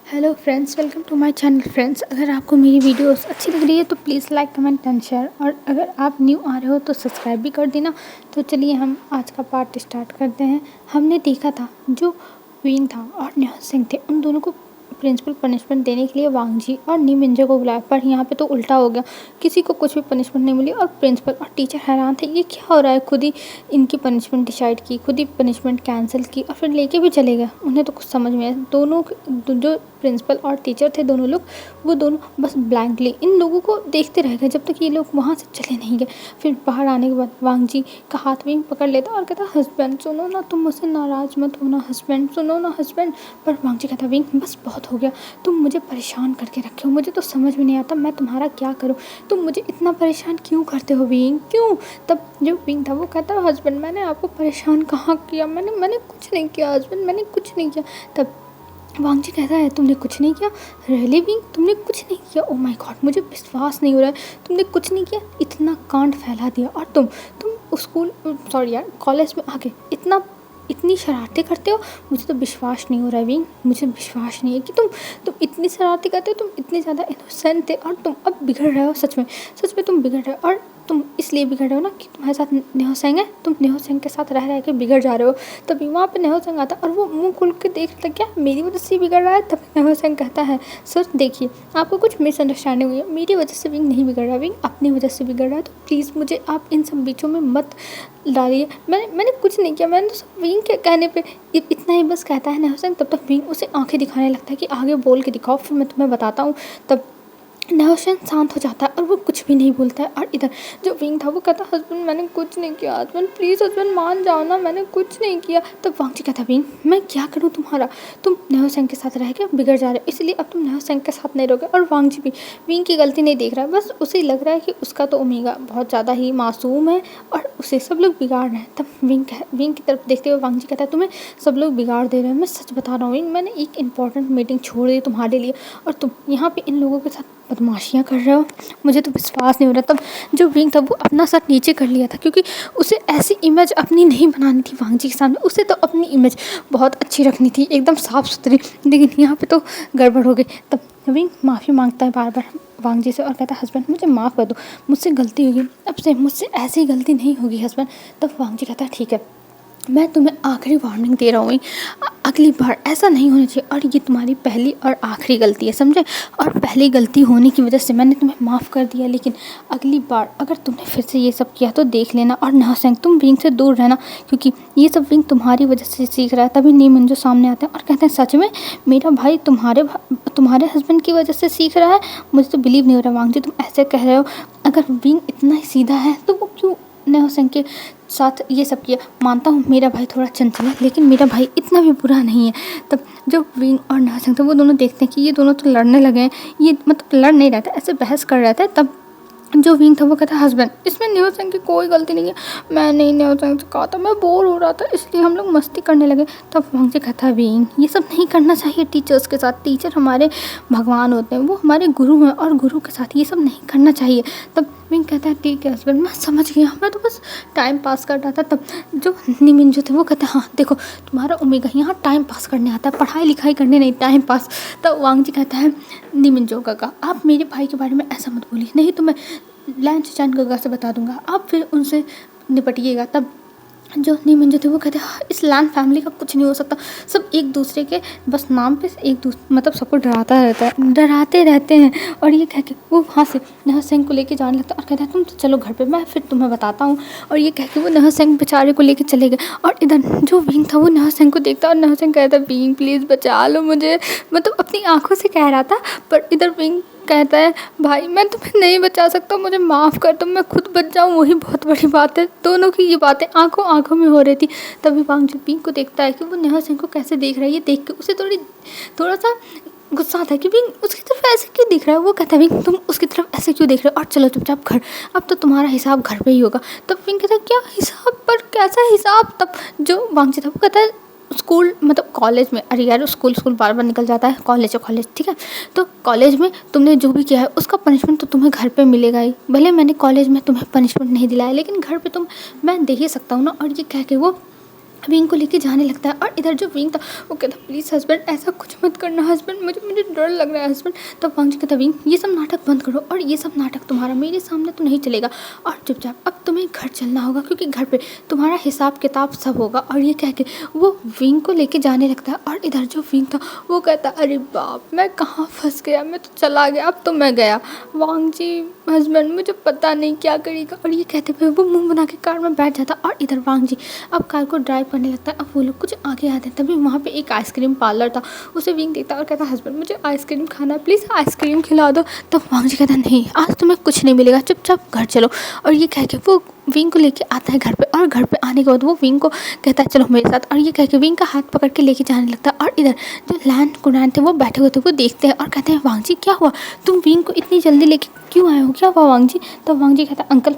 Hello friends, welcome to my channel. Friends, अगर आपको मेरी वीडियोस अच्छी लग रही है तो please like comment and share, और अगर आप न्यू आ रहे हो तो सब्सक्राइब भी कर देना। तो चलिए हम आज का पार्ट स्टार्ट करते हैं। हमने देखा था जो विंग था और निहाल सिंह थे, उन दोनों को प्रिंसिपल पनिशमेंट देने के लिए वांगजी और नी मिंजो को बुलाया, पर यहाँ पे तो उल्टा हो गया। किसी को कुछ भी पनिशमेंट नहीं मिली और प्रिंसिपल और टीचर हैरान थे, ये क्या हो रहा है। खुद ही इनकी पनिशमेंट डिसाइड की, खुद ही पनिशमेंट कैंसिल की और फिर लेके भी चले गए। उन्हें तो कुछ समझ में आया। दोनों जो प्रिंसिपल और टीचर थे, दोनों लोग, वो दोनों बस ब्लैंकली इन लोगों को देखते रह गए जब तक ये लोग वहाँ से चले नहीं गए। फिर बाहर आने के बाद वांगजी का हाथ भी पकड़ लेता और कहता, हस्बैंड सुनो ना, तुम मुझसे नाराज़ मत होना, हस्बैंड सुनो ना हस्बैंड। पर वांगजी कहता, विंग बस बहुत हो गया, तुम मुझे परेशान करके रखे हो, मुझे तो समझ में नहीं आता मैं तुम्हारा क्या करूँ, तुम मुझे इतना परेशान क्यों करते हो विंग, क्यों। तब जो विंग था वो कहता, हस्बैंड मैंने आपको परेशान कहाँ किया, मैंने कुछ नहीं किया हस्बैंड, मैंने कुछ नहीं किया। तब वांगजी कहता है, तुमने कुछ नहीं किया, रियली विंग तुमने कुछ नहीं किया, ओ माय गॉड मुझे विश्वास नहीं हो रहा है, तुमने कुछ नहीं किया, इतना कांड फैला दिया और तुम स्कूल सॉरी यार कॉलेज में आके इतनी शरारतें करते हो। मुझे तो विश्वास नहीं हो रहा है विंग, मुझे विश्वास नहीं है कि तुम इतनी शरारतें करते हो, तुम इतने ज़्यादा इनोसेंट थे और तुम अब बिगड़ रहे हो। सच में तुम बिगड़ रहे हो, और तुम इसलिए बिगड़ रहे हो ना कि तुम्हारे साथ नेहो सेंग है, तुम नेहो सेंग के साथ रह के बिगड़ जा रहे हो। तभी वहाँ पे नेहो सेंग आता और वो मुंह खोल के देख रहा, क्या मेरी वजह से बिगड़ रहा है। तभी नेहो सेंग कहता है, सर देखिए आपको कुछ मिसअंडरस्टैंडिंग हुई है, मेरी वजह से विंग नहीं बिगड़ रहा, विंग अपनी वजह से बिगड़ रहा है, तो प्लीज़ मुझे आप इन सब बीचों में मत डालिए। मैंने कुछ नहीं किया, मैंने तो सब विंग के कहने पे इतना ही बस कहता है नेहो सेंग। तब तक विंग उसे आंखें दिखाने लगता है कि आगे बोल के दिखाओ, फिर मैं तुम्हें बताता हूँ। तब नेहो सेंग शांत हो जाता है और वो कुछ भी नहीं बोलता है। और इधर जो विंग था वो कहता, हस्बैंड मैंने कुछ नहीं किया, हस्बैंड प्लीज़ हस्बैंड मान जाओ ना, मैंने कुछ नहीं किया। तब वांगजी कहता, विंग मैं क्या करूँ तुम्हारा, तुम नेहो सेंग के साथ रह के बिगड़ जा रहे हो, इसलिए अब तुम नेहो सेंग के साथ नहीं रहोगे। और वांगजी भी विंग की गलती नहीं देख रहा है, बस उसे लग रहा है कि उसका तो ओमेगा बहुत ज़्यादा ही मासूम है और उसे सब लोग बिगाड़ रहे हैं। तब विंग की तरफ देखते हुए वांगजी कहता है, तुम्हें सब लोग बिगाड़ दे रहे हैं, मैं सच बता रहा हूँ विंग, मैंने एक इंपॉर्टेंट मीटिंग छोड़ दी तुम्हारे लिए और तुम यहाँ पे इन लोगों के साथ बदमाशियाँ कर रहे हो, मुझे तो विश्वास नहीं हो रहा। तब जो विंग था वो अपना सर नीचे कर लिया था, क्योंकि उसे ऐसी इमेज अपनी नहीं बनानी थी वांगजी के सामने, उसे तो अपनी इमेज बहुत अच्छी रखनी थी, एकदम साफ़ सुथरी, लेकिन यहाँ पे तो गड़बड़ हो गई। तब विंग माफ़ी मांगता है बार बार वांगजी से और कहता है, हस्बैंड मुझे माफ़ कर दो, मुझसे गलती होगी, अब से मुझसे ऐसी गलती नहीं होगी हस्बैंड। तब वांगजी कहता है, ठीक है मैं तुम्हें आखिरी वार्निंग दे रहा हूँ, अगली बार ऐसा नहीं होना चाहिए, और ये तुम्हारी पहली और आखिरी गलती है, समझे। और पहली गलती होने की वजह से मैंने तुम्हें माफ़ कर दिया, लेकिन अगली बार अगर तुमने फिर से ये सब किया तो देख लेना। और नेहो सेंग तुम विंग से दूर रहना, क्योंकि ये सब विंग तुम्हारी वजह से सीख रहा है। तभी नी मिंजो सामने आते हैं और कहते हैं, सच में मेरा भाई तुम्हारे हस्बैंड की वजह से सीख रहा है, मुझे तो बिलीव नहीं हो रहा वांगजी तुम ऐसे कह रहे हो। अगर विंग इतना ही सीधा है तो वो क्यों नेहो सेंग के साथ ये सब किया। मानता हूँ मेरा भाई थोड़ा चंचल है, लेकिन मेरा भाई इतना भी बुरा नहीं है। तब जो विंग और नेहो सेंग थे वो दोनों देखते हैं कि ये दोनों तो लड़ने लगे हैं, ये मतलब लड़ नहीं रहा था, ऐसे बहस कर रहा था। तब जो विंग था वो कहता, हस्बैंड इसमें नेहो सेंग की कोई गलती नहीं है, मैं नहीं नेहो सेंग से कहा था, मैं बोर हो रहा था इसलिए हम लोग मस्ती करने लगे। तब वांगजी कहता है, विंग ये सब नहीं करना चाहिए टीचर्स के साथ, टीचर हमारे भगवान होते हैं, वो हमारे गुरु हैं, और गुरु के साथ ये सब नहीं करना चाहिए। तब विंग कहता है, ठीक है हस्बैंड मैं समझ गया, मैं तो बस टाइम पास कर रहा था। तब जो नी मिंजो थे वो कहते हैं, हाँ देखो तुम्हारा ओमेगा यहाँ टाइम पास करने आता है, पढ़ाई लिखाई करने नहीं, टाइम पास। तब वांगजी कहता है, नी मिंजो काका आप मेरे भाई के बारे में ऐसा मत बोलिए, नहीं तो मैं लैन चैन काका से बता दूंगा, आप फिर उनसे निपटिएगा। तब जो नी मिंजो थे वो कहते हैं, इस लैन फैमिली का कुछ नहीं हो सकता, सब एक दूसरे के बस नाम पे एक दूसरे मतलब सबको डराते रहते हैं। और ये कह के वो वहाँ से नेहो सेंग को लेके जाने लगता है और कहता है, तुम तो चलो घर पे, मैं फिर तुम्हें बताता हूँ। और ये कह के वो नेहो सेंग बेचारे को लेके चले गए। और इधर जो विंग था वो नेहो सेंग को देखता और नेहो सेंग कहता है, विंग प्लीज़ बचा लो मुझे, मतलब अपनी आँखों से कह रहा था। पर इधर विंग कहता है, भाई मैं तुम्हें नहीं बचा सकता, मुझे माफ़ कर दो, मैं खुद बच जाऊँ वही बहुत बड़ी बात है। दोनों की ये बातें आंखों आंखों में हो रही थी। तभी वांगजी विंग को देखता है कि वो नेहा सिंह को कैसे देख रहा है, ये देख के उसे थोड़ा सा गुस्सा आता है कि विंग उसकी तरफ ऐसे क्यों दिख रहा है। वो कहता है, विंग तुम उसकी तरफ ऐसे क्यों देख रहे हो, और चलो चुपचाप घर, अब तो तुम्हारा हिसाब घर पे ही होगा। तब विंग कहता है, क्या हिसाब, पर कैसा हिसाब। तब जो वांगजी था वो कहता है, स्कूल मतलब कॉलेज में, अरे यार स्कूल बार बार निकल जाता है, कॉलेज है कॉलेज, ठीक है। तो कॉलेज में तुमने जो भी किया है उसका पनिशमेंट तो तुम्हें घर पे मिलेगा ही, भले मैंने कॉलेज में तुम्हें पनिशमेंट नहीं दिलाया, लेकिन घर पे मैं दे ही सकता हूँ ना। और ये कह के वो विंग को लेके जाने लगता है। और इधर जो विंग था वो कहता प्लीज़ हस्बैंड ऐसा कुछ मत करना हस्बैंड, मुझे मुझे डर लग रहा है हस्बैंड। तब वांग जी कहता विंग ये सब नाटक बंद करो और ये सब नाटक तुम्हारा मेरे सामने तो नहीं चलेगा, और चुपचाप अब तुम्हें घर चलना होगा क्योंकि घर पे तुम्हारा हिसाब किताब सब होगा। और ये कह के वो विंग को लेके जाने लगता है। और इधर जो विंग था वो कहता अरे बाप मैं कहाँ फंस गया, मैं तो चला गया, अब तो मैं गया। वांग जी हस्बैंड मुझे पता नहीं क्या करेगा। और ये कहते हुए वो मुंह बना के कार में बैठ जाता। और इधर वांग जी अब कार को ड्राइव करने लगता है। अब वो लोग कुछ आगे आते हैं, तभी वहाँ पे एक आइसक्रीम पार्लर था, उसे विंग देखता है और कहता हस्बैंड मुझे आइसक्रीम खाना है, प्लीज़ आइसक्रीम खिला दो। तब वांग जी कहता नहीं आज तुम्हें कुछ नहीं मिलेगा, चुपचाप घर चलो। और ये कह के वो विंग को लेके आता है घर पे। और घर पे आने के बाद वो विंग को कहता है चलो मेरे साथ। और ये कह के विंग का हाथ पकड़ के लेके जाने लगता है। और इधर जो लैन कुनान थे वो बैठे हुए थे, वो देखते हैं और कहते हैं वांग जी क्या हुआ, तुम विंग को इतनी जल्दी लेके क्यों आए हो, क्या हुआ वांग जी। तब वांग जी कहता है अंकल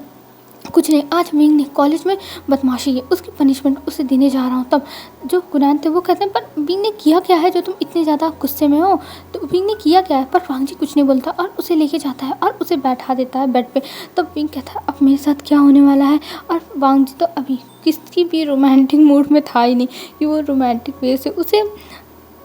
कुछ नहीं, आज विंग ने कॉलेज में बदमाशी है, उसकी पनिशमेंट उसे देने जा रहा हूँ। तब जो कुनान थे वो कहते हैं पर विंग ने किया क्या है जो तुम इतने ज़्यादा गुस्से में हो, तो विंग ने किया क्या है। पर वांग जी कुछ नहीं बोलता और उसे लेके जाता है और उसे बैठा देता है बेड पे। तब विंग कहता है अब मेरे साथ क्या होने वाला है। और वांग जी तो अभी किसी भी रोमांटिक मूड में था ही नहीं कि वो रोमांटिक वे से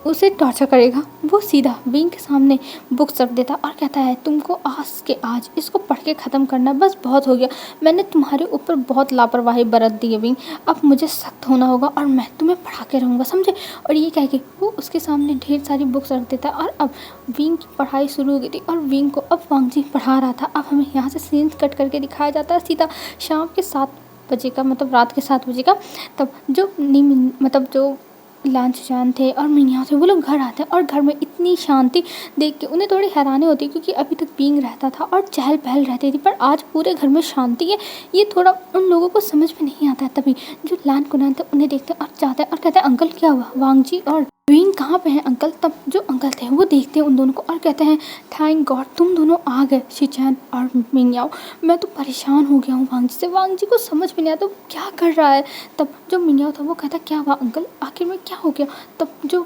उसे टॉर्चर करेगा। वो सीधा विंग के सामने बुक्स रख देता और कहता है तुमको आज के आज इसको पढ़ के ख़त्म करना, बस बहुत हो गया, मैंने तुम्हारे ऊपर बहुत लापरवाही बरत दी है विंग, अब मुझे सख्त होना होगा और मैं तुम्हें पढ़ा के रहूँगा समझे। और ये कह के वो उसके सामने ढेर सारी बुक्स रख देता है। और अब विंग की पढ़ाई शुरू हो गई थी और विंग को अब वांग जी पढ़ा रहा था। अब हमें यहाँ से सीन कट करके दिखाया जाता है सीधा शाम के 7 बजे का, मतलब रात के 7 बजे का। तब जो मतलब जो लांच जान थे और मियाँ थे वो लोग घर आते हैं और घर में इतनी शांति देख के उन्हें थोड़ी हैरानी होती है क्योंकि अभी तक विंग रहता था और चहल पहल रहती थी, पर आज पूरे घर में शांति है। ये थोड़ा उन लोगों को समझ में नहीं आता है। तभी जो लान कुनान थे उन्हें देखते हैं और चाहते हैं और कहते हैं अंकल क्या हुआ, वांग जी और विंग कहाँ पे हैं अंकल। तब जो अंकल थे वो देखते हैं उन दोनों को और कहते हैं थैंक गॉड तुम दोनों आ गए शिचैन और मिंगयाओ, मैं तो परेशान हो गया हूँ वांग जी से, वांग जी को समझ में नहीं आता वो क्या कर रहा है। तब जो मिंगयाओ था वो कहता क्या हुआ अंकल, आखिर में क्या हो गया। तब जो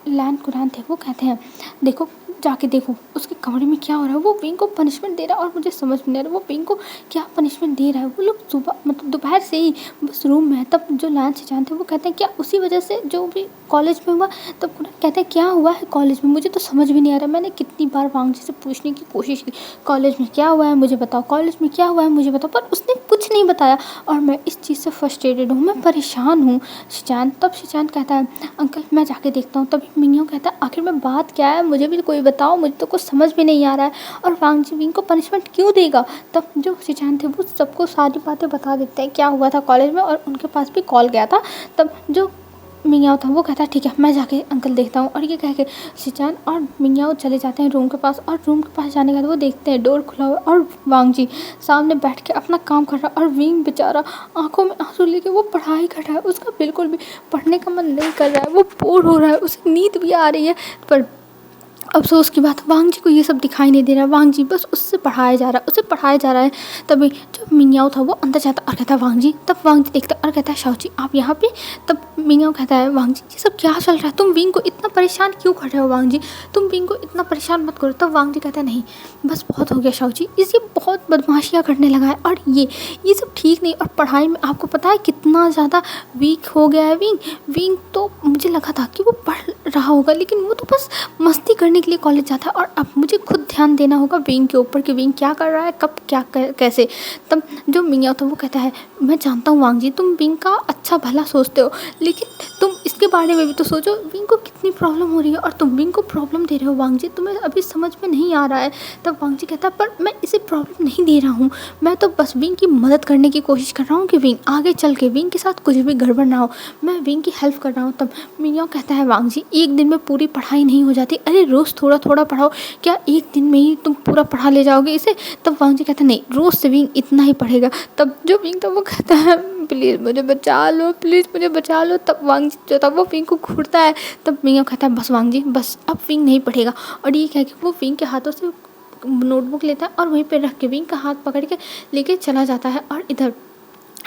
लैन कुरान थे वो कहते हैं देखो जाके देखो उसके कमरे में क्या हो रहा है, वो विंग को पनिशमेंट दे रहा है और मुझे समझ में नहीं आ रहा वो विंग को क्या पनिशमेंट दे रहा है। वो लोग सुबह मतलब दोपहर से ही बस रूम में है। तब जो लैन से जानते हैं वो कहते हैं क्या उसी वजह से जो भी कॉलेज में हुआ। तब कुरान कहते हैं क्या हुआ है कॉलेज में, मुझे तो समझ में नहीं आ रहा, मैंने कितनी बार वांग जी से पूछने की कोशिश की कॉलेज में क्या हुआ है मुझे बताओ, कॉलेज में क्या हुआ है मुझे बताओ, पर उसने कुछ नहीं बताया और मैं इस चीज़ से फ्रस्ट्रेटेड हूँ, मैं परेशान हूँ शिचान। तब शिचान कहता है अंकल मैं जाके देखता हूँ। तभी मिंगयाओ कहता है आखिर में बात क्या है, मुझे भी कोई बताओ, मुझे तो कुछ समझ में नहीं आ रहा है और वांग जी विंग को पनिशमेंट क्यों देगा। तब जो शिचान थे वो सबको सारी बातें बता देते हैं क्या हुआ था कॉलेज में और उनके पास भी कॉल गया था। तब जो मिंगयाओ था वो कहता है ठीक है मैं जाके अंकल देखता हूँ। और ये कह के शिचान और मिंगयाओ चले जाते हैं रूम के पास और रूम के पास जाने के बाद वो देखते हैं डोर खुला हुआ और वांग जी सामने बैठ के अपना काम कर रहा है और विंग बेचारा आंखों में आंसू लेके वो पढ़ाई कर रहा है, उसका बिल्कुल भी पढ़ने का मन नहीं कर रहा है, वो बोर हो रहा है, उसे नींद भी आ रही है। पर अफसोस की बात वांग जी को ये सब दिखाई नहीं दे रहा, वांग जी बस उससे पढ़ाया जा रहा है, उसे पढ़ाया जा रहा है। तभी जो मिंगयाओ था वो अंदर जाता और कहता है वांग जी। तब वांग जी देखता और कहता है शाओ जी आप यहाँ पे। तब मिंगयाओ कहता है वांग जी ये सब क्या चल रहा है, तुम विंग को इतना परेशान क्यों कर रहे हो वांग जी, तुम विंग को इतना परेशान मत करो। तब वांग जी कहता है नहीं बस बहुत हो गया शाओ जी, इसे बहुत बदमाशियाँ करने लगा है और ये सब ठीक नहीं। और पढ़ाई में आपको पता है कितना ज़्यादा वीक हो गया है विंग तो मुझे लगा था कि वो पढ़ रहा होगा लेकिन वो तो बस मस्ती करने के लिए कॉलेज जाता है और अब मुझे खुद ध्यान देना होगा विंग के ऊपर कि विंग क्या कर रहा है, कब क्या कैसे। तब जो मिंगयाओ था वो कहता है मैं जानता हूँ वांग जी तुम विंग का अच्छा भला सोचते हो लेकिन तुम इसके बारे में भी तो सोचो विंग को कितनी प्रॉब्लम हो रही है और तुम विंग को प्रॉब्लम दे रहे हो वांग जी, तुम्हें अभी समझ में नहीं आ रहा है। तब वांग जी कहता है पर मैं इसे प्रॉब्लम नहीं दे रहा हूँ, मैं तो बस विंग की मदद करने की कोशिश कर रहा हूँ कि विंग आगे चल के विंग के साथ कुछ भी गड़बड़ ना हो, मैं विंग की हेल्प कर रहा हूँ। तब मिंगयाओ कहता है वांग जी एक दिन में पूरी पढ़ाई नहीं हो जाती, अरे रोज़ थोड़ा थोड़ा पढ़ाओ, क्या एक दिन में ही तुम पूरा पढ़ा ले जाओगे इसे। तब वांग जी कहता है नहीं रोज़ से विंग इतना ही पढ़ेगा। तब जो विंग था वो कहता है प्लीज़ मुझे बचा लो, प्लीज़ मुझे बचा लो। तब वांग जी जो था वो विंग को घूरता है। तब मिंगयाओ कहता है बस वांग जी बस अब विंग नहीं पढ़ेगा। और ये कह के वो विंग के हाथों से नोटबुक लेता है और वहीं पर रख के विंग का हाथ पकड़ के लेके चला जाता है। और इधर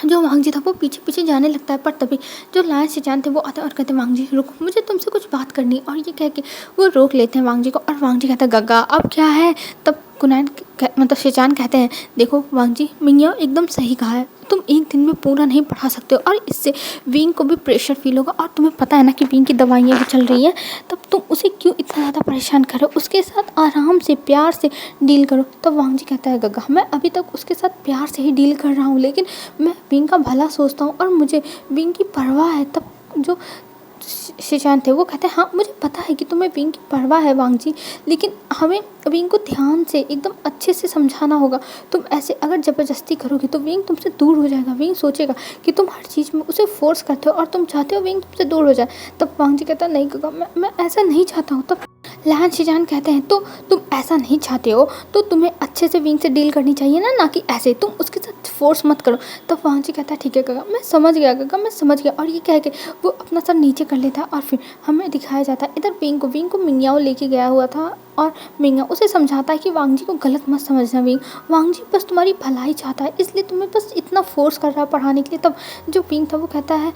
जो वांग जी था वो पीछे पीछे जाने लगता है। पर तभी जो लायन शिचान थे वो आते और कहते हैं वांग जी रुको मुझे तुमसे कुछ बात करनी है। और ये कह के वो रोक लेते हैं वांग जी को और वांग जी कहता है गग्गा अब क्या है। तब कुनैन मतलब शिनचान कहते हैं, देखो वांग जी, मिंगयाओ एकदम सही कहा है, तुम एक दिन में पूरा नहीं पढ़ा सकते हो और इससे विंग को भी प्रेशर फील होगा। और तुम्हें पता है ना कि विंग की दवाइयाँ भी चल रही हैं, तब तुम उसे क्यों इतना ज़्यादा परेशान करो, उसके साथ आराम से प्यार से डील करो। तब वांग जी कहता है, गग्गा मैं अभी तक उसके साथ प्यार से ही डील कर रहा हूँ, लेकिन मैं विंग का भला सोचता हूँ और मुझे विंग की परवाह है। तब जो शिनचान थे वो कहते हैं, हाँ मुझे पता है कि तुम्हें विंग की परवाह है वांग जी, लेकिन हमें विंग को ध्यान से एकदम अच्छे से समझाना होगा। तुम ऐसे अगर ज़बरदस्ती करोगे तो विंग तुमसे दूर हो जाएगा। विंग सोचेगा कि तुम हर चीज़ में उसे फोर्स करते हो और तुम चाहते हो विंग तुमसे दूर हो जाए। तब वांग जी कहता है, नहीं गग्गा, मैं ऐसा नहीं चाहता हूँ। तब लैन शिनचान कहते हैं, तो तुम ऐसा नहीं चाहते हो तो तुम्हें अच्छे से विंग से डील करनी चाहिए ना कि ऐसे तुम उसके साथ फोर्स मत करो। तब वांग जी कहता है, ठीक है गग्गा, मैं समझ गया गग्गा, मैं समझ गया। और ये कह के वो अपना सर नीचे कर लेता है और फिर हमें दिखाया जाता है इधर विंग को मिंगयाओ लेके गया हुआ था और मिंगयाओ उसे समझाता है कि वांग जी को गलत मत समझना विंग, वांग जी बस तुम्हारी भलाई चाहता है, इसलिए तुम्हें बस इतना फोर्स कर रहा है पढ़ाने के लिए। तब जो विंग था वो कहता है,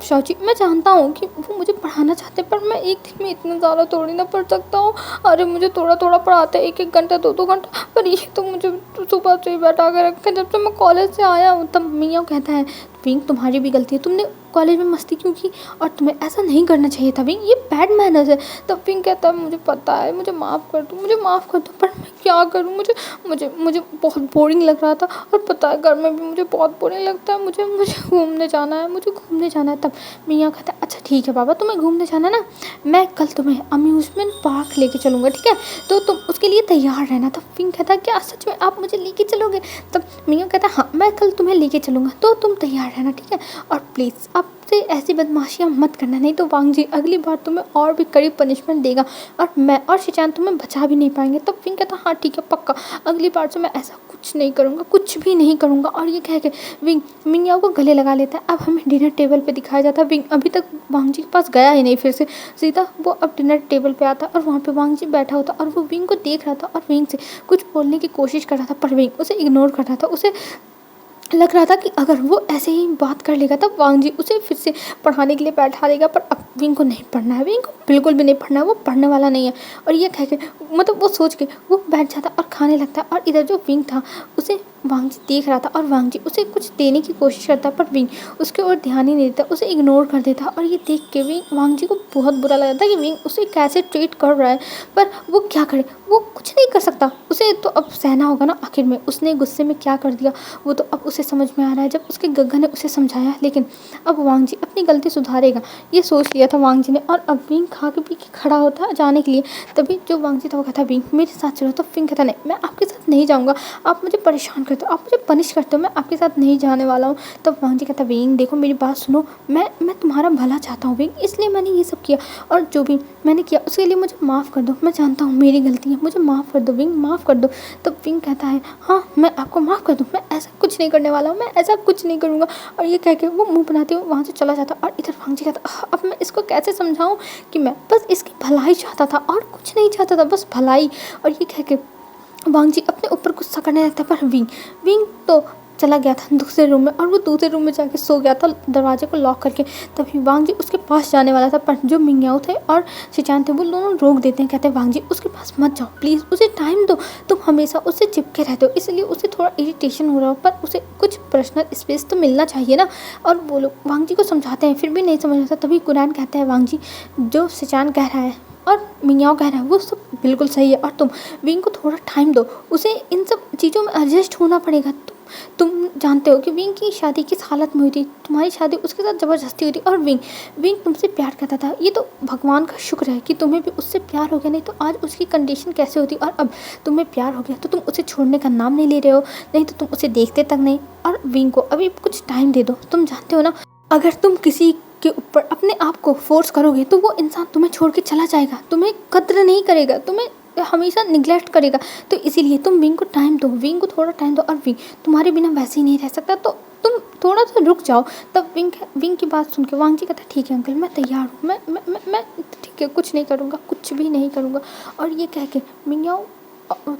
शाओची, मैं जानता हूँ कि वो मुझे पढ़ाना चाहते हैं, पर मैं एक दिन में इतना ज़्यादा थोड़ी ना पढ़ सकता हूँ। अरे मुझे थोड़ा थोड़ा पढ़ाते हैं, 1-1 घंटा 2-2 घंटा, पर ये तो मुझे सुबह से ही बैठा के रखे जब से मैं कॉलेज से आया हूँ। तब मिंगयाओ कहता है, विंग तुम्हारी भी गलती है, तुमने कॉलेज में मस्ती क्यों की और तुम्हें ऐसा नहीं करना चाहिए था विंग, ये बैड मैनर्स है। तब विंग कहता है, मुझे पता है, मुझे माफ़ कर दो, मुझे माफ़ कर दो, पर मैं क्या करूँ, मुझे मुझे मुझे बहुत बोरिंग लग रहा था और पता है घर में भी मुझे बहुत बोरिंग लगता है, मुझे मुझे घूमने जाना है, मुझे घूमने जाना है। तब मियाँ कहता है, अच्छा ठीक है बाबा, तुम्हें घूमने जाना ना, मैं कल तुम्हें अम्यूज़मेंट पार्क लेके चलूँगा, ठीक है, तो तुम उसके लिए तैयार रहना। तब विंग कहता है, क्या सच में आप मुझे लेके चलोगे? तब मियाँ कहता है, हाँ मैं कल तुम्हें लेके चलूँगा, तो तुम तैयार रहना, ठीक है, और प्लीज़ आपसे ऐसी बदमाशियाँ मत करना, नहीं तो वांग जी अगली बार तुम्हें और भी कड़ी पनिशमेंट देगा और मैं और शिनचान तुम्हें बचा भी नहीं पाएंगे। तब विंग कहता, हाँ ठीक है पक्का, अगली बार से मैं ऐसा कुछ नहीं करूँगा, कुछ भी नहीं करूँगा। और ये कह के विंग मिंगयाओ को गले लगा लेता है। अब हमें डिनर टेबल पे दिखाया जाता है, विंग अभी तक वांग जी के पास गया ही नहीं, फिर से सीधा वो अब डिनर टेबल पे आता और वहाँ पे वांग जी बैठा होता और वो विंग को देख रहा था और विंग से कुछ बोलने की कोशिश कर रहा था, पर विंग उसे इग्नोर कर रहा था। उसे लग रहा था कि अगर वो ऐसे ही बात कर लेगा तब वांग जी उसे फिर से पढ़ाने के लिए बैठा देगा, पर अब विंग को नहीं पढ़ना है, विंग को बिल्कुल भी नहीं पढ़ना है, वो पढ़ने वाला नहीं है। और ये कह के मतलब वो सोच के वो बैठ जाता और खाने लगता है। और इधर जो विंग था उसे वांग जी देख रहा था और वांग जी उसे कुछ देने की कोशिश करता, पर विंग उसके ओर ध्यान ही नहीं देता, उसे इग्नोर कर देता। और ये देख के वांग जी को बहुत बुरा लगा था कि विंग उसे कैसे ट्रीट कर रहा है, पर वो क्या करे, वो कुछ नहीं कर सकता, उसे तो अब सहना होगा ना। आखिर में उसने गुस्से में क्या कर दिया वो तो अब उसे समझ में आ रहा है, जब उसके गग्गा ने उसे समझाया। लेकिन अब वांग जी अपनी गलती सुधारेगा, ये सोच लिया था वांग जी ने। और अब विंग खा के पी के खड़ा होता जाने के लिए, तभी जो वांग जी था वो कहता, विंग मेरे साथ चलो। तो विंग कहता, नहीं मैं आपके साथ नहीं जाऊँगा, आप मुझे परेशान करते हो, आप मुझे पनिश करते हो, मैं आपके साथ नहीं जाने वाला हूँ। तब वांग जी कहता, विंग देखो मेरी बात सुनो, मैं तुम्हारा भला चाहता हूँ विंग, इसलिए मैंने ये सब किया और जो भी मैंने किया उसके लिए मुझे माफ़ कर दो, मैं जानता हूँ मेरी गलती है, मुझे माफ़ कर दो विंग, माफ़ कर दो। तब विंग कहता है, हाँ मैं आपको माफ़ कर दूँ, मैं ऐसा कुछ नहीं करने वाला हूँ, मैं ऐसा कुछ नहीं करूँगा। और ये कह के वो मुंह बनाते हुए वहाँ से चला जाता। और इधर वांग जी कहता, अब मैं इसको कैसे समझाऊँ कि मैं बस इसकी भलाई चाहता था और कुछ नहीं चाहता था, बस भलाई। और ये कह के वांग जी अपने ऊपर गुस्सा करने लगता, पर विंग तो चला गया था दूसरे रूम में और वो दूसरे रूम में जाके सो गया था दरवाजे को लॉक करके। तभी वांग जी उसके पास जाने वाला था, पर जो मिंगयाओ थे और शिनचान थे वो दोनों रोक देते हैं, कहते हैं, वांग जी उसके पास मत जाओ प्लीज़, उसे टाइम दो, तुम हमेशा उससे चिपके रहते हो इसलिए उसे थोड़ा इरिटेशन हो रहा हो, पर उसे कुछ पर्सनल स्पेस तो मिलना चाहिए ना। और वो लोग वांग जी को समझाते हैं, फिर भी नहीं समझ आता। तभी कुनैन कहता है, वांग जी जो शिनचान कह रहा है और मिंगयाओ कह रहा है वो सब बिल्कुल सही है, और तुम विंग को थोड़ा टाइम दो, उसे इन सब चीज़ों में एडजस्ट होना पड़ेगा। तुम जानते हो कि विंग की शादी किस हालत में हुई थी, तुम्हारी शादी उसके साथ ज़बरदस्ती हुई थी और विंग तुमसे प्यार करता था, ये तो भगवान का शुक्र है कि तुम्हें भी उससे प्यार हो गया, नहीं तो आज उसकी कंडीशन कैसे होती। और अब तुम्हें प्यार हो गया तो तुम उसे छोड़ने का नाम नहीं ले रहे हो, नहीं तो तुम उसे देखते तक नहीं। और विंग को अभी कुछ टाइम दे दो, तुम जानते हो ना अगर तुम किसी के ऊपर अपने आप को फोर्स करोगे तो वो इंसान तुम्हें छोड़ के चला जाएगा, तुम्हें कद्र नहीं करेगा, तुम्हें हमेशा निगलेक्ट करेगा। तो इसीलिए तुम विंग को टाइम दो, विंग को थोड़ा टाइम दो, और विंग तुम्हारे बिना वैसे ही नहीं रह सकता, तो तुम थोड़ा सा रुक जाओ। तब विंग की बात सुन के वांग जी कहता, ठीक है अंकल मैं तैयार हूँ, मैं ठीक है कुछ नहीं करूँगा, कुछ भी नहीं करूँगा। और ये कह के मिंगयाओ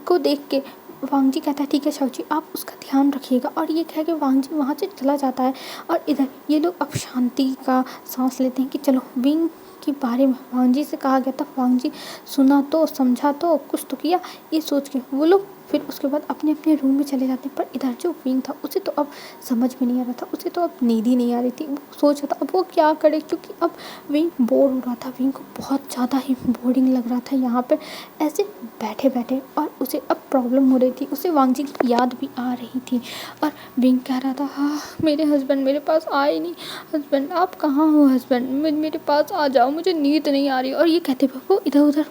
को देख के वांग जी कहता है, ठीक है शाओची आप उसका ध्यान रखिएगा। और ये कह के वांग जी वहाँ से चला जाता है। और इधर ये लोग अब शांति का सांस लेते हैं कि चलो विंग के बारे में वांग जी से कहा गया था, वांग जी सुना तो समझा तो कुछ तो किया, ये सोच के वो लोग फिर उसके बाद अपने अपने रूम में चले जाते हैं। पर इधर जो विंग था उसे तो अब समझ में नहीं आ रहा था, उसे तो अब नींद ही नहीं आ रही थी। वो सोच रहा था अब वो क्या करे, क्योंकि अब विंग बोर हो रहा था। विंग को बहुत ज़्यादा ही बोरिंग लग रहा था यहाँ पर ऐसे बैठे बैठे, और उसे अब प्रॉब्लम हो रही थी। उसे वांग जी की याद भी आ रही थी और विंग कह रहा था, हाँ मेरे हस्बैंड मेरे पास आए नहीं, हस्बैंड आप कहाँ हो, हस्बैंड मेरे पास आ जाओ, मुझे नींद नहीं आ रही। और ये कहते हुए वो इधर उधर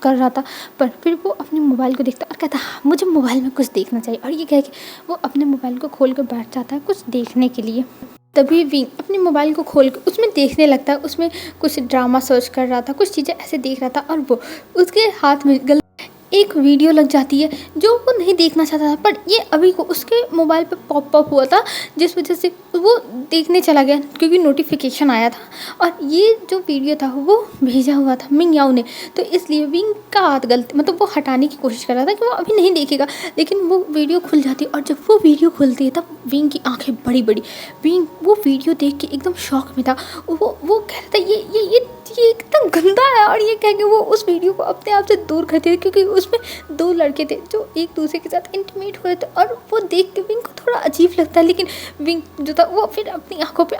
कर रहा था। पर फिर वो अपने मोबाइल को देखता और कहता, हाँ मुझे मोबाइल में कुछ देखना चाहिए। और ये कह के वो अपने मोबाइल को खोल कर बैठ जाता है कुछ देखने के लिए। तभी विंग अपने मोबाइल को खोल कर उसमें देखने लगता है। उसमें कुछ ड्रामा सर्च कर रहा था, कुछ चीज़ें ऐसे देख रहा था, और वो उसके हाथ में एक वीडियो लग जाती है जो वो नहीं देखना चाहता था। पर ये अभी को उसके मोबाइल पे पॉप अप हुआ था, जिस वजह से वो देखने चला गया क्योंकि नोटिफिकेशन आया था। और ये जो वीडियो था वो भेजा हुआ था मिंग याओ ने, तो इसलिए विंग का हाथ गलती मतलब वो हटाने की कोशिश कर रहा था कि वो अभी नहीं देखेगा, लेकिन वो वीडियो खुल जाती है। और जब वो वीडियो खुलती है तब विंग की आंखें बड़ी बड़ी। विंग वो वीडियो देख के एकदम शॉक में था। वो कह रहा था ये एकदम गंदा है। और ये कह के वो उस वीडियो को अपने आप से दूर करते थे, क्योंकि उसमें दो लड़के थे जो एक दूसरे के साथ इंटीमेट हो रहे थे। और वो देख के विंग को थोड़ा अजीब लगता है, लेकिन विंग जो था वो फिर अपनी आंखों पे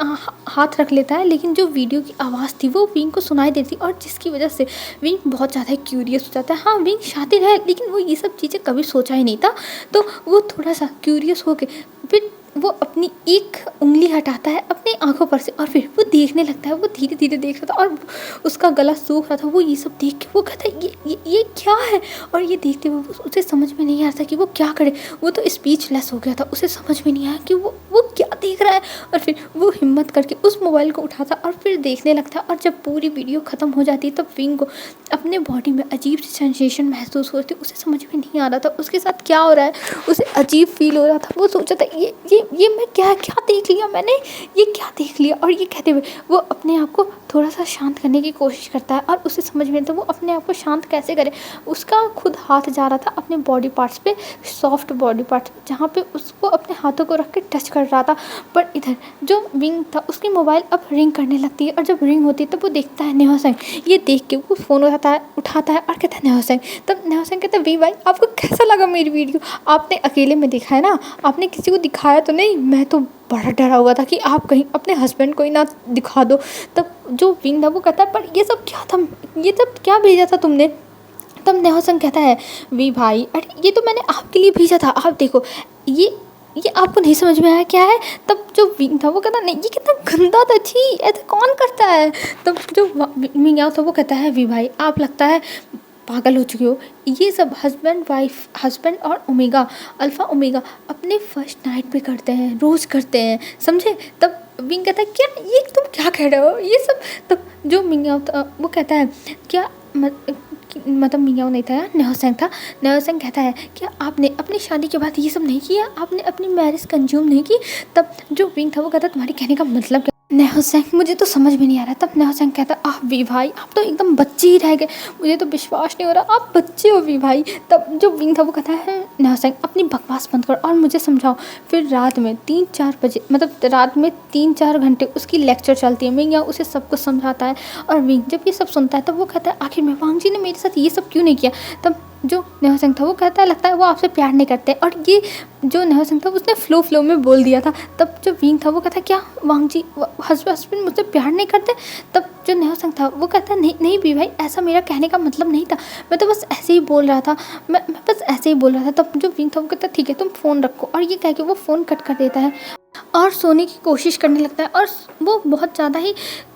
हाथ रख लेता है। लेकिन जो वीडियो की आवाज़ थी वो विंग को सुनाई देती, और जिसकी वजह से विंग बहुत ज़्यादा क्यूरियस हो जाता है। हाँ विंग शातिर है, लेकिन वो ये सब चीज़ें कभी सोचा ही नहीं था, तो वो थोड़ा सा क्यूरियस हो के फिर वो अपनी एक उंगली हटाता है अपनी आंखों पर से, और फिर वो देखने लगता है। वो धीरे धीरे देख रहा था और उसका गला सूख रहा था। वो ये सब देख के वो कहता है ये क्या है। और ये देखते हुए उसे समझ में नहीं आ रहा था कि वो क्या करे। वो तो स्पीचलेस हो गया था, उसे समझ में नहीं आया कि वो क्या देख रहा है। और फिर वो हिम्मत करके उस मोबाइल को उठाता और फिर देखने लगता। और जब पूरी वीडियो ख़त्म हो जाती तब विंग को अपने बॉडी में अजीब सी सेंसेशन महसूस होती। उसे समझ में नहीं आ रहा था उसके साथ क्या हो रहा है, उसे अजीब फील हो रहा था। वो सोचा था ये मैं क्या देख लिया मैंने, ये क्या देख लिया। और ये कहते हुए वो अपने आप को थोड़ा सा शांत करने की कोशिश करता है, और उसे समझ में नहीं आता वो अपने आप को शांत कैसे करे। उसका खुद हाथ जा रहा था अपने बॉडी पार्ट्स पे, सॉफ्ट बॉडी पार्ट्स पे, जहाँ पे उसको अपने हाथों को रख के टच कर रहा था। पर इधर जो विंग था उसकी मोबाइल अब रिंग करने लगती है, और जब रिंग होती है तब वो देखता है नेहा। ये देख के वो फ़ोन उठाता है और कहता है नेहा। तब नेहा कहता है वी भाई आपको कैसा लगा मेरी वीडियो, आपने अकेले में देखा है ना, आपने किसी को दिखाया तो नहीं। मैं तो बड़ा डरा हुआ था कि आप कहीं अपने हस्बैंड को ही ना दिखा दो। तब जो विंग था वो कहता है पर ये सब क्या था, ये सब क्या भेजा था तुमने। तब नेहा कहता है वी भाई अरे ये तो मैंने आपके लिए भेजा था, आप देखो ये आपको नहीं समझ में आया क्या है। तब जो विंग था वो कहता नहीं ये कितना गंदा था, छी ऐसा कौन करता है। तब जो विंग था वो कहता है वी भाई आप लगता है पागल हो चुके हो, ये सब हस्बैंड और ओमेगा अल्फ़ा ओमेगा अपने फर्स्ट नाइट पे करते हैं, रोज़ करते हैं, समझे। तब विंग कहता है क्या ये तुम क्या कह रहे हो ये सब। तब जो मिंग था वो कहता है क्या मतलब मिंग नहीं था, नेहा था। नेहा कहता है क्या आपने अपनी शादी के बाद ये सब नहीं किया, आपने अपनी मैरिज कंज्यूम नहीं की। तब जो विंग था वो कहता तुम्हारी कहने का मतलब क्या। नेहा मुझे तो समझ में नहीं आ रहा। तब नेहा कहता आप वी भाई आप तो एकदम बच्चे ही रह गए, मुझे तो विश्वास नहीं हो रहा आप बच्चे हो वी भाई। तब जो विंग था वो कहता है नेहा अपनी बकवास बंद करो और मुझे समझाओ। फिर रात में 3-4 बजे मतलब रात में 3-4 घंटे उसकी लेक्चर चलती है। मिंग उसे सब कुछ समझाता है, और विंग जब ये सब सुनता है तब वो कहता है आखिर में वांग जी ने मेरे साथ ये सब क्यों नहीं किया। तब जो नेहा था वो कहता है लगता है वो आपसे प्यार नहीं करते। और ये जो नेहा था उसने फ्लो में बोल दिया था। तब जो विंग था वो कहता है क्या वांग जी हस्बैंड मुझसे प्यार नहीं करते। तब जो नेहा था वो कहता है नहीं भी भाई ऐसा मेरा कहने का मतलब नहीं था, मैं तो बस ऐसे ही बोल रहा था, मैं बस ऐसे ही बोल रहा था। तब जो विंग था वो कहता है ठीक है तुम फ़ोन रखो, और ये कह के वो फ़ोन कट कर देता है और सोने की कोशिश करने लगता है। और वो बहुत ज़्यादा ही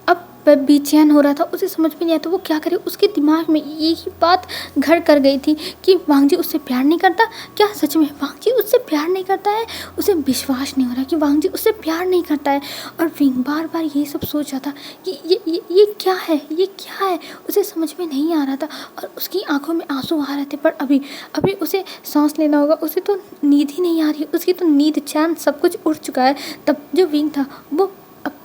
अब बेचैन हो रहा था, उसे समझ में नहीं आया तो वो क्या करे। उसके दिमाग में यही बात घर कर गई थी कि वांग जी उससे प्यार नहीं करता। क्या सच में वांग जी उससे प्यार नहीं करता है। उसे विश्वास नहीं हो रहा कि वांग जी उससे प्यार नहीं करता है। और विंग बार बार यही सब सोच रहा था कि ये क्या है, ये क्या है, उसे समझ में नहीं आ रहा था। और उसकी आंखों में आंसू आ रहे थे। पर अभी उसे सांस लेना होगा, उसे तो नींद ही नहीं आ रही, उसकी तो नींद चैन सब कुछ उड़ चुका है। तब जो विंग था वो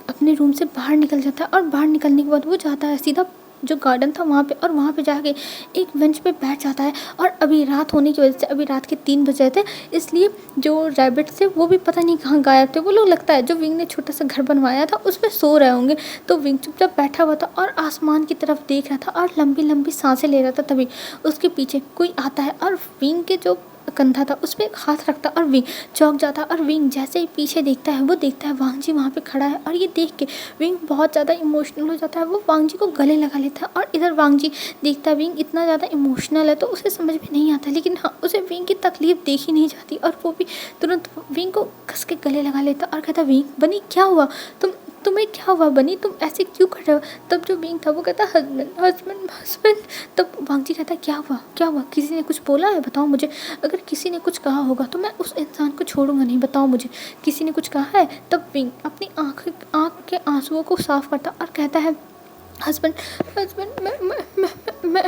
अपने रूम से बाहर निकल जाता है, और बाहर निकलने के बाद वो जाता है सीधा जो गार्डन था वहाँ पे, और वहाँ पे जाके एक बेंच पे बैठ जाता है। और अभी रात होने की वजह से अभी रात के 3 बजे थे, इसलिए जो रैबिट थे वो भी पता नहीं कहाँ गायब थे। वो लोग लगता है जो विंग ने छोटा सा घर बनवाया था उसमें सो रहे होंगे। तो विंग चुपचाप बैठा हुआ था और आसमान की तरफ देख रहा था और लंबी लंबी सांसें ले रहा था। तभी उसके पीछे कोई आता है, और विंग के जो कंधा था उस पर एक हाथ रखता और विंग चौंक जाता। और विंग जैसे ही पीछे देखता है वो देखता है वांग जी वहाँ पे खड़ा है और ये देख के विंग बहुत ज़्यादा इमोशनल हो जाता है। वो वांग जी को गले लगा लेता है और इधर वांग जी देखता है विंग इतना ज़्यादा इमोशनल है तो उसे समझ में नहीं आता, लेकिन हाँ उसे विंग की तकलीफ़ देखी नहीं जाती और वो भी तुरंत विंग को कस के गले लगा लेता और कहता विंग बनी क्या हुआ, तुम्हें क्या हुआ बनी, तुम ऐसे क्यों कर रहे हो। तब जो विंग था वो कहता हस्बैंड हस्बैंड हस्बैंड। तब वांग जी कहता क्या हुआ क्या हुआ, किसी ने कुछ बोला है बताओ मुझे, अगर किसी ने कुछ कहा होगा तो मैं उस इंसान को छोड़ूंगा नहीं, बताओ मुझे किसी ने कुछ कहा है। तब विंग अपनी आँख के आंसुओं को साफ करता और कहता है हस्बैंड हस्बैड मैं।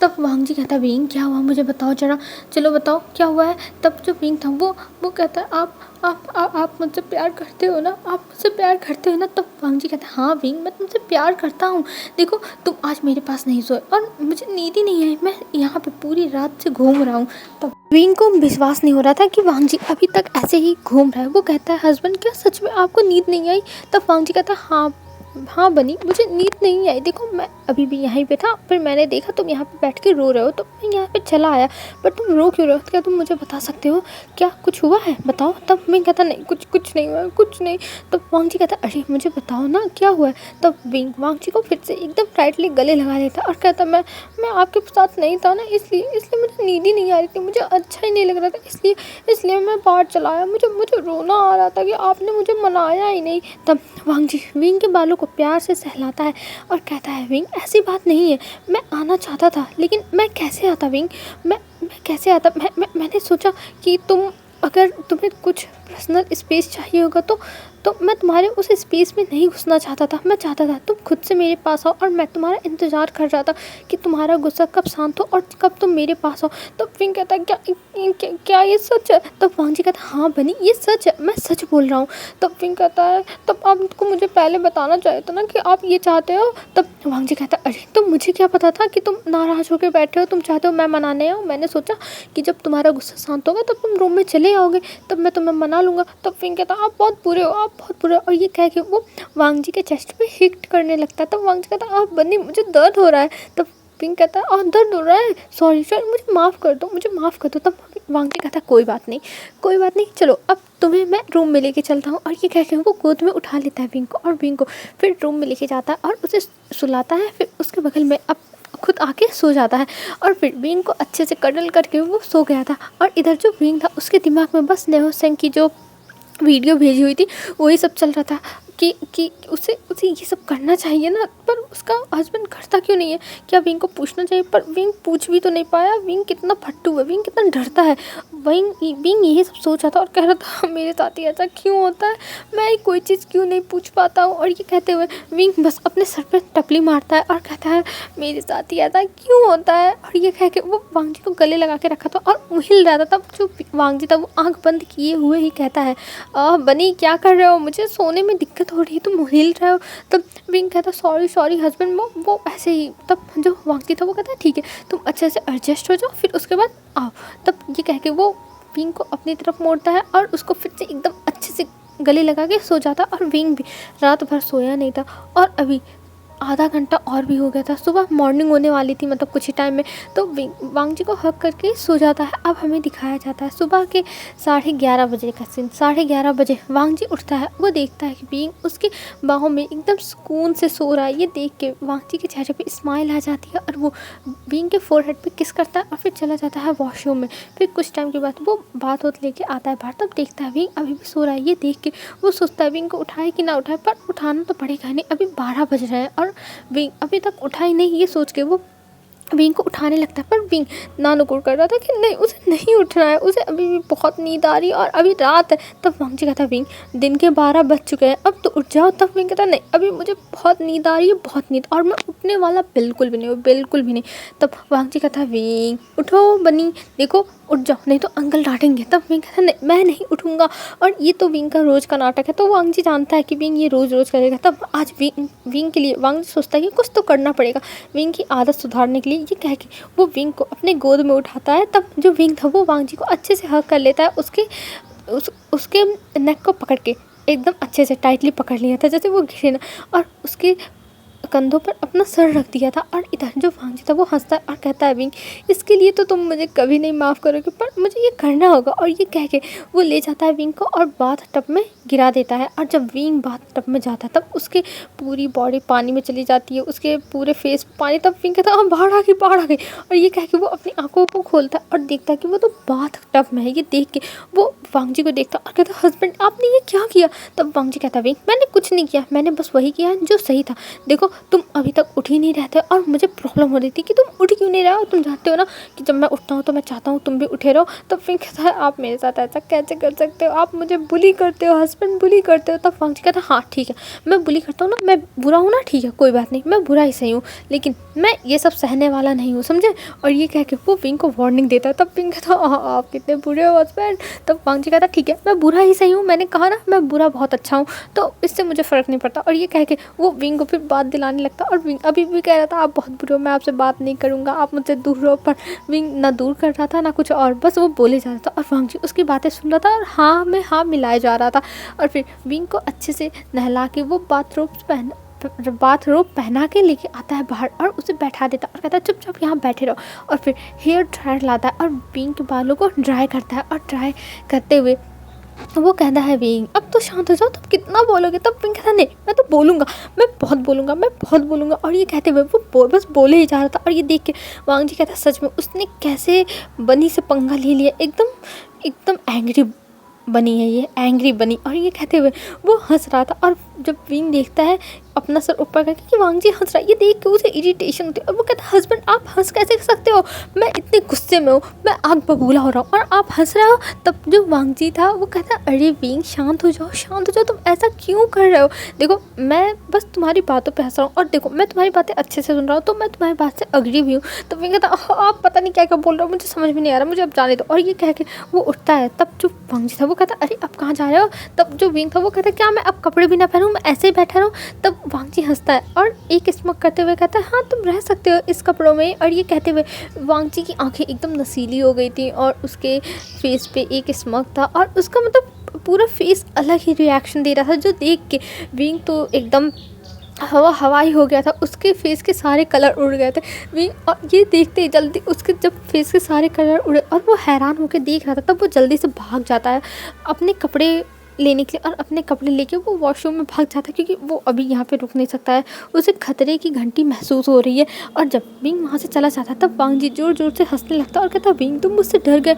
तब वांग जी कहता है विंग क्या हुआ मुझे बताओ जरा, चलो बताओ क्या हुआ है। तब जो विंग था वो कहता है आप मुझसे प्यार करते हो ना, आप मुझसे प्यार करते हो ना। तब वांग जी कहता है हाँ विंग मैं तुमसे प्यार करता हूँ, देखो तुम आज मेरे पास नहीं सोए और मुझे नींद ही नहीं आई, मैं यहाँ पे पूरी रात से घूम रहा हूँ। तब विंग को विश्वास नहीं हो रहा था कि वांग जी अभी तक ऐसे ही घूम रहा है। वो कहता है हस्बैंड क्या सच में आपको नींद नहीं आई। तब वांग जी कहता है हाँ बनी मुझे नींद नहीं आई, देखो मैं अभी भी यहीं पे था, फिर मैंने देखा तुम यहाँ पे बैठ के रो रहे हो तो मैं यहाँ पे चला आया, पर तुम रो क्यों रहे हो, क्या तुम मुझे बता सकते हो क्या कुछ हुआ है बताओ। तब मैं कहता नहीं कुछ नहीं हुआ कुछ नहीं। तब वांग जी कहता अरे मुझे बताओ ना क्या हुआ है। तब वांग जी को फिर से एकदम टाइटली गले लगा लेता और कहता मैं आपके साथ नहीं था ना, इसलिए मुझे नींद ही नहीं आ रही थी, मुझे अच्छा ही नहीं लग रहा था, इसलिए मैं बाहर चला आया, मुझे रोना आ रहा था कि आपने मुझे मनाया ही नहीं। तब वांग जी विंग के बालों को प्यार से सहलाता है और कहता है विंग ऐसी बात नहीं है, मैं आना चाहता था लेकिन मैं कैसे आता विंग, मैं कैसे आता, मैंने सोचा कि अगर तुम्हें कुछ पर्सनल स्पेस चाहिए होगा तो मैं तुम्हारे उस स्पेस में नहीं घुसना चाहता था, मैं चाहता था तुम खुद से मेरे पास आओ और मैं तुम्हारा इंतज़ार कर रहा था कि तुम्हारा गुस्सा कब शांत हो और कब तुम मेरे पास आओ। तब विंग कहता क्या ये सच है। तब वांग जी कहता हाँ बनी ये सच है, मैं सच बोल रहा हूँ। तब विंग कहता है तब आपको मुझे पहले बताना चाहिए था ना कि आप ये चाहते हो। तब वांग जी कहता अरे तो मुझे क्या पता था कि तुम नाराज़ होकर बैठे हो, तुम चाहते हो मैं मनाने आऊँ, मैंने सोचा कि जब तुम्हारा गुस्सा शांत होगा तब तुम रूम में चले आओगे, तब मैं तुम्हें मना लूँगा। तब विंग कहता आप बहुत बुरे हो, आप बहुत बुरे हो, और ये कह के वो वांग जी के चेस्ट पे हिट करने लगता है। तब वांग जी कहता आप बनी मुझे दर्द हो रहा है। तब विंग कहता है दर्द हो रहा है, सॉरी मुझे माफ़ कर दो, मुझे माफ़ कर दो। तब वांग जी कहता कोई बात नहीं चलो अब तुम्हें मैं रूम में लेके चलता हूँ, और ये कह के वो गोद में उठा लेता है विंग को और विंग को फिर रूम में लेके जाता है और उसे सुलाता है, फिर उसके बगल में अब खुद आके सो जाता है और फिर विंग को अच्छे से कडल करके वो सो गया था। और इधर जो विंग था उसके दिमाग में बस नेहो सेंग की जो वीडियो भेजी हुई थी वही सब चल रहा था कि उसे ये सब करना चाहिए ना, पर उसका हस्बैंड करता क्यों नहीं है, क्या विंग को पूछना चाहिए, पर विंग पूछ भी तो नहीं पाया। विंग कितना फट्टू है, विंग कितना डरता है। विंग यही सब सोच रहा था और कह रहा था मेरे साथ ही ऐसा क्यों होता है, मैं कोई चीज़ क्यों नहीं पूछ पाता हूँ। और ये कहते हुए विंग बस अपने सर पे टपली मारता है और कहता है मेरे साथ ही ऐसा क्यों होता है। और ये कह के वो वांग जी को गले लगा के रखा था और वो हिल रहा था। तब जो वांग जी था वो आँख बंद किए हुए ही कहता है बनी क्या कर रहे हो, मुझे सोने में दिक्कत हो रही है, तुम हिल रहे हो। तब विंग कहता सॉरी हस्बैंड, वो ऐसे ही। तब जो वांग जी था वो कहता ठीक है तुम अच्छे से एडजस्ट हो जाओ, फिर उसके बाद आओ। तब ये कह के वो विंग को अपनी तरफ मोड़ता है और उसको फिर से एकदम अच्छे से गले लगा के सो जाता। और विंग भी रात भर सोया नहीं था और अभी आधा घंटा और भी हो गया था, सुबह मॉर्निंग होने वाली थी, मतलब कुछ ही टाइम में। तो वांग जी को हक करके सो जाता है। अब हमें दिखाया जाता है सुबह के 11:30 बजे का सीन। 11:30 बजे वांग जी उठता है, वो देखता है कि विंग उसके बाहों में एकदम सुकून से सो रहा है। ये देख के वांग जी के चेहरे पे स्माइल आ जाती है और वो विंग के फोरहेड पे किस करता है और फिर चला जाता है वॉशरूम में। फिर कुछ टाइम के बाद वो बात लेके आता है बाहर, तब देखता है विंग अभी भी सो रहा है। ये देख के वो सोचता है विंग को उठाए कि ना उठाए, पर उठाना तो पड़ेगा नहीं, अभी 12 बज रहे हैं और विंग अभी तक उठा ही नहीं। ये सोच के वो विंग को उठाने लगता है, पर विंग नानुकुर कर रहा था कि नहीं उसे नहीं उठना है, उसे अभी भी बहुत नींद आ रही है और अभी रात है। तब वांग जी कहता विंग दिन के 12 बज चुके हैं, अब तो उठ जाओ। तब विंग कहता नहीं अभी मुझे बहुत नींद आ रही है, बहुत नींद, और मैं उठने वाला बिल्कुल भी नहीं हूँ, बिल्कुल भी नहीं। तब वांग जी कहता विंग उठो बनी, देखो उठ जाओ नहीं तो अंकल डांटेंगे। तब विंग कहता नहीं मैं नहीं उठूँगा। और ये तो विंग का रोज़ का नाटक है, तो वांग जी जानता है कि विंग ये रोज़ करेगा। तब आज विंग के लिए वांग जी सोचता है कि कुछ तो करना पड़ेगा विंग की आदत सुधारने के लिए। ये कह के वो विंग को अपने गोद में उठाता है। तब जो विंग था वो वांग जी को अच्छे से हग कर लेता है, उसके नेक को पकड़ के एकदम अच्छे से टाइटली पकड़ लिया था जैसे वो गिरे ना, और उसके कंधों पर अपना सर रख दिया था। और इधर जो वांगजी था वो हंसता है और कहता है विंग, इसके लिए तो तुम मुझे कभी नहीं माफ़ करोगे, पर मुझे ये करना होगा। और ये कह के वो ले जाता है विंग को और बाथ टब में गिरा देता है। और जब विंग बाथ टब में जाता है तब उसकी पूरी बॉडी पानी में चली जाती है, उसके पूरे फेस पानी। तब विंग कहता है हाँ बाढ़ आ गई, बाढ़ आ गई। और ये कह के वो अपनी आंखों को खोलता है और देखता है कि वो तो बाथ टब में है। ये देख के वो वांगजी को देखता और कहता है हस्बैंड आपने ये क्या किया। तब वांगजी कहता है विंग मैंने कुछ नहीं किया, मैंने बस वही किया जो सही था। देखो तुम अभी तक उठ ही नहीं रहते और मुझे प्रॉब्लम हो रही थी कि तुम उठ क्यों नहीं रहे हो। तुम जानते हो ना कि जब मैं उठता हूँ तो मैं चाहता हूँ तुम भी उठे रहो। तब विंग कहता है आप मेरे साथ ऐसा कैसे कर सकते हो, आप मुझे बुली करते हो, हस्बैंड बुली करते हो। तब वांगजी कहता है हाँ ठीक है, मैं बुली करता हूँ ना, मैं बुरा हूँ ना, ठीक है कोई बात नहीं, मैं बुरा ही सही हूँ, लेकिन मैं ये सब सहने वाला नहीं हूँ, समझे। और ये कह के वो विंग को वार्निंग देता है। तब विंग कहता है आप कितने बुरे हो हस्बैंड। तब वांगजी कहता है ठीक है मैं बुरा ही सही हूँ, मैंने कहा ना मैं बुरा बहुत अच्छा हूँ, तो इससे मुझे फ़र्क नहीं पड़ता। और ये कह के वो विंग को फिर बात दिलाने लगता। और विंग अभी भी कह रहा था आप बहुत बुरे हो, मैं आपसे बात नहीं करूँगा, आप मुझसे दूर रहो। पर विंग ना दूर कर रहा था ना कुछ और, बस वो बोले जा रहा था और वांगजी उसकी बातें सुन रहा था और हाँ में हाँ मिलाए जा रहा था। और फिर विंग को अच्छे से नहला के वो बाथरोब पहना के लेके आता है बाहर और उसे बैठा देता और कहता है चुपचाप यहाँ बैठे रहो। और फिर हेयर ड्रायर लाता है और विंग के बालों को ड्राई करता है। और ड्राई करते हुए वो कहता है विंग अब तो शांत हो जाओ, तुम कितना बोलोगे। तब विंग कहता नहीं मैं तो बोलूँगा, मैं बहुत बोलूँगा, मैं बहुत बोलूँगा। और ये कहते हुए वो बस बोले ही जा रहा था। और ये देख के वांगजी कहता है सच में उसने कैसे बनी से पंगा ले लिया, एकदम एकदम एंग्री बनी है ये, एंग्री बनी। और ये कहते हुए वो हंस रहा था। और जब विंग देखता है अपना सर ऊपर करके कि वांगजी हंस रहा है, ये देख के उसे इरिटेशन होती है। और वो कहता है हस्बैंड आप हंस कैसे सकते हो, मैं इतने गुस्से में हूँ, मैं आग बबूला हो रहा हूँ और आप हंस रहे हो। तब जो वांगजी था वो कहता है अरे विंग शांत हो जाओ, शांत हो जाओ, तुम ऐसा क्यों कर रहे हो। देखो मैं बस तुम्हारी बातों पे हंस रहा हूँ और देखो मैं तुम्हारी बातें अच्छे से सुन रहा हूँ, तो मैं तुम्हारी बात से अग्री भी हूँ। तो विंग कहता आप पता नहीं क्या क्या बोल रहे हो, मुझे समझ में नहीं आ रहा, मुझे अब जाने दो। और ये कह के वो उठता है। तब जो वांगजी था वो कहता अरे अब कहाँ जा रहे हो। तब जो विंग था वो कहता क्या मैं अब कपड़े भी ना पहनूँ, मैं ऐसे ही बैठा रहूँ। तब वांगजी हंसता है और एक स्मक करते हुए कहता है हाँ तुम रह सकते हो इस कपड़ों में। और ये कहते हुए वांगजी की आंखें एकदम नसीली हो गई थी और उसके फेस पे एक स्मक था और उसका मतलब पूरा फेस अलग ही रिएक्शन दे रहा था, जो देख के विंग तो एकदम हवाई हो गया था, उसके फेस के सारे कलर उड़ गए थे। विंग और ये देखते ही जल्दी उसके जब फेस के सारे कलर उड़े और वो हैरान होकर देख रहा था, तब वो जल्दी से भाग जाता है अपने कपड़े लेने के लिए। और अपने कपड़े लेके वो वॉशरूम में भाग जाता है क्योंकि वो अभी यहाँ पे रुक नहीं सकता है, उसे खतरे की घंटी महसूस हो रही है। और जब विंग वहाँ से चला जाता है तब वांगजी जोर जोर से हंसने लगता है और कहता है विंग तुम मुझसे डर गए,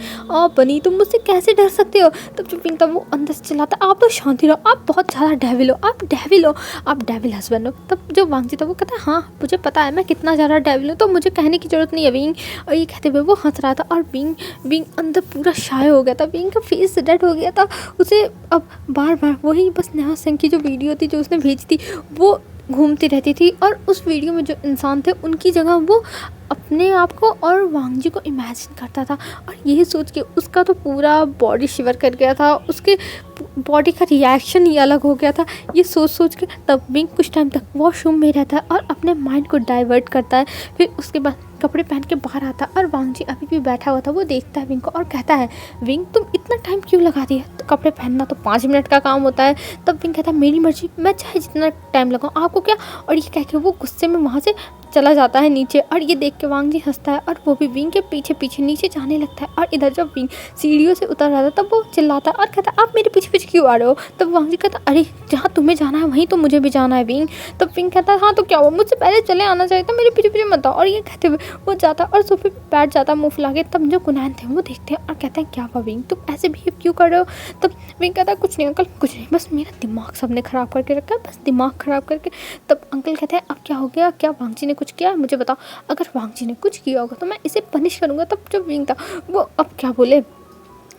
बनी तुम मुझसे कैसे डर सकते हो। तब जो विंग था वो अंदर से चिल्लाता आप तो शांति रहो, आप बहुत ज़्यादा डेविल हो, आप डेविल हो, आप डेविल हस्बैंड हो। तब जो वांगजी था वो कहता है हाँ मुझे पता है मैं कितना ज़्यादा डेविल हूँ, तो मुझे कहने की ज़रूरत नहीं है विंग। और ये कहते हुए वो हंस रहा था और विंग अंदर पूरा शाय हो गया था, विंग का फेस रेड हो गया था। उसे अब बार बार वही बस नेहा सिंह की जो वीडियो थी जो उसने भेजी थी वो घूमती रहती थी और उस वीडियो में जो इंसान थे उनकी जगह वो अपने आप को और वांगजी को इमेजिन करता था। और यही सोच के उसका तो पूरा बॉडी शिवर कर गया था, उसके बॉडी का रिएक्शन ही अलग हो गया था। ये सोच के तब विंग कुछ टाइम तक वॉशरूम में रहता है और अपने माइंड को डाइवर्ट करता है। फिर उसके बाद कपड़े पहन के बाहर आता है और वांगजी अभी भी बैठा हुआ था, वो देखता है विंग को और कहता है विंग तुम इतना टाइम क्यों लगा दिया, तो कपड़े पहनना तो 5 मिनट का काम होता है। तब विंग कहता है मेरी मर्जी, मैं चाहे जितना टाइम लगाऊँ आपको क्या। और ये कह के वो गुस्से में वहाँ से चला जाता है नीचे। और ये देख के वांगजी हंसता है और वो भी विंग के पीछे पीछे नीचे जाने लगता है। और इधर जब विंग सीढ़ियों से उतर रहा था तब वो चिल्लाता है और कहता है आप मेरे पीछे पीछे क्यों आ रहे हो। तब वांगजी कहता अरे जहाँ तुम्हें जाना है वहीं तो मुझे भी जाना है विंग। तब विंग कहता है हाँ तो क्या हुआ, मुझसे पहले चले आना चाहिए था, मेरे पीछे पीछे मत आओ। और ये कहते हुए वो जाता और सोफे पे बैठ जाता मुँह फुला के। तब जो कुनैन थे वो देखते हैं और कहते हैं क्या हुआ विंग, तुम ऐसे बिहेव क्यों कर रहे हो। तब विंग कहता है कुछ नहीं अंकल, कुछ नहीं, बस मेरा दिमाग सबने ख़राब करके रखा है, बस दिमाग ख़राब करके। तब अंकल कहते हैं अब क्या हो गया, क्या वांगजी ने कुछ किया मुझे बताओ, अगर वांगजी ने कुछ किया होगा तो मैं इसे पनिश करूँगा। तब जो विंग था वो अब क्या बोले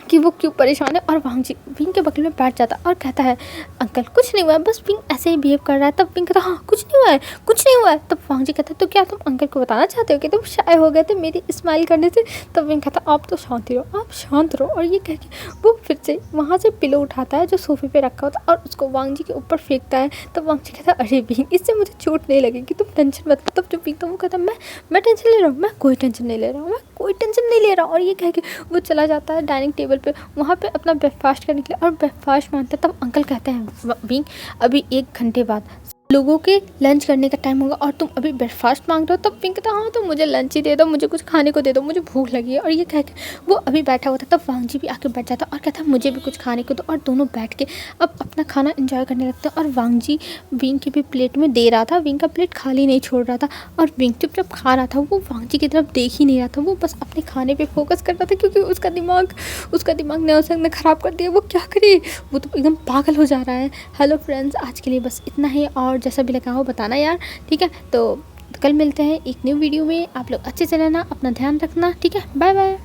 कि वो क्यों परेशान है। और वांगजी विंग के बगल में बैठ जाता और कहता है अंकल कुछ नहीं हुआ है, बस विंग ऐसे ही बिहेव कर रहा है। तब विंग कहता हाँ कुछ नहीं हुआ है, कुछ नहीं हुआ है। तब वांगजी कहता है तो क्या तुम अंकल को बताना चाहते हो कि तुम शाय हो गए थे मेरी स्माइल करने से। तब विंग कहता आप तो शांति रहो, आप शांत रहो। और ये कह के वो फिर से वहाँ से पिलो उठाता है जो सोफे पे रखा होता और उसको वांगजी के ऊपर फेंकता है। तब वांगजी कहता है अरे विंग इससे मुझे चोट नहीं लगेगी, तुम टेंशन मत। तब जो विंग था वो कहता है मैं टेंशन ले रहा हूँ, मैं कोई टेंशन नहीं ले रहा हूँ, मैं कोई टेंशन नहीं ले रहा हूँ। और ये कह के वो चला जाता है डाइनिंग टेबल पे वहाँ पे अपना ब्रेकफास्ट करने के लिए और ब्रेकफास्ट मांगता है। तब अंकल कहते हैं विंग अभी 1 घंटे बाद लोगों के लंच करने का टाइम होगा और तुम अभी ब्रेकफास्ट मांग रहे हो। तब पिंक कहता हाँ तो मुझे लंच ही दे दो, मुझे कुछ खाने को दे दो, मुझे भूख लगी है। और ये कह के वो अभी बैठा हुआ था, तब वांगजी भी आके बैठ जाता और कहता मुझे भी कुछ खाने को दो। और दोनों बैठ के अब अपना खाना एंजॉय करने लगते हैं। और वांगजी विंग की भी प्लेट में दे रहा था, विंग का प्लेट खाली नहीं छोड़ रहा था। और विंग चुपचाप खा रहा था, वो वांगजी की तरफ देख ही नहीं रहा था, वो बस अपने खाने पर फोकस कर रहा था, क्योंकि उसका दिमाग न्यूटन ने ख़राब कर दिया। वो क्या करे, वो तो एकदम पागल हो जा रहा है। हेलो फ्रेंड्स, आज के लिए बस इतना ही, और जैसा भी लगा हो बताना यार, ठीक है। तो कल मिलते हैं एक न्यू वीडियो में। आप लोग अच्छे से रहना, अपना ध्यान रखना, ठीक है। Bye bye.